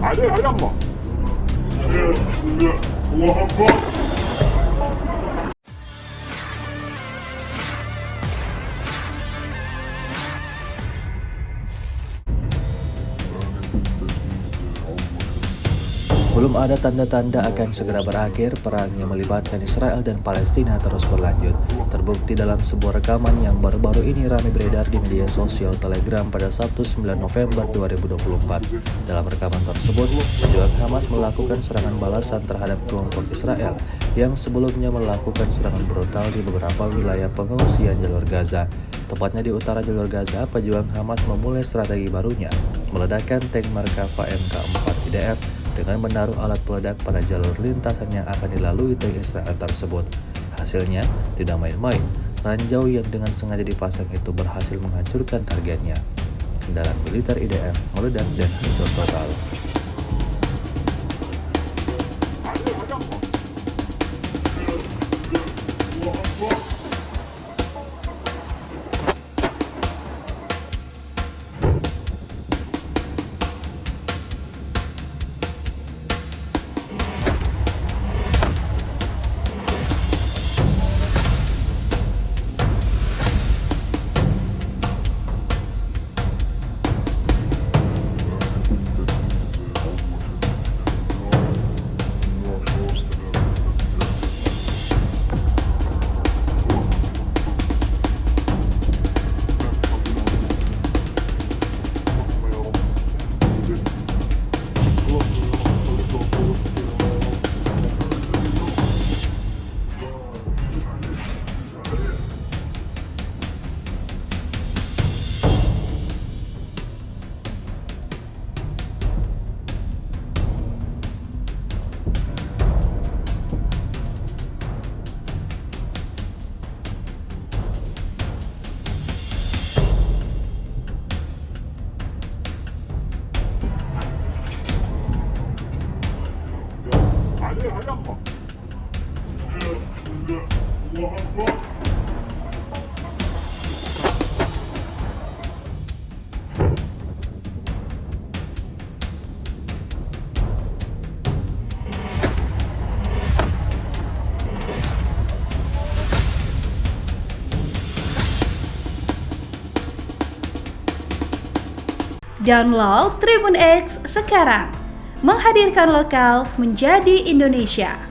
عليها يلا. الله أكبر. Belum ada tanda-tanda akan segera berakhir, perang yang melibatkan Israel dan Palestina terus berlanjut. Terbukti dalam sebuah rekaman yang baru-baru ini ramai beredar di media sosial Telegram pada Sabtu 9 November 2024. Dalam rekaman tersebut, pejuang Hamas melakukan serangan balasan terhadap kelompok Israel yang sebelumnya melakukan serangan brutal di beberapa wilayah pengungsian jalur Gaza. Tepatnya di utara jalur Gaza, pejuang Hamas memulai strategi barunya, meledakkan tank Merkava Mk4 IDF dengan menaruh alat peledak pada jalur lintasan yang akan dilalui tank Israel tersebut. Hasilnya tidak main-main, ranjau yang dengan sengaja dipasang itu berhasil menghancurkan targetnya. Kendaraan militer IDF meledak dan hancur total. عليها يلا. الله أكبر. Download Tribun X sekarang, menghadirkan lokal menjadi Indonesia.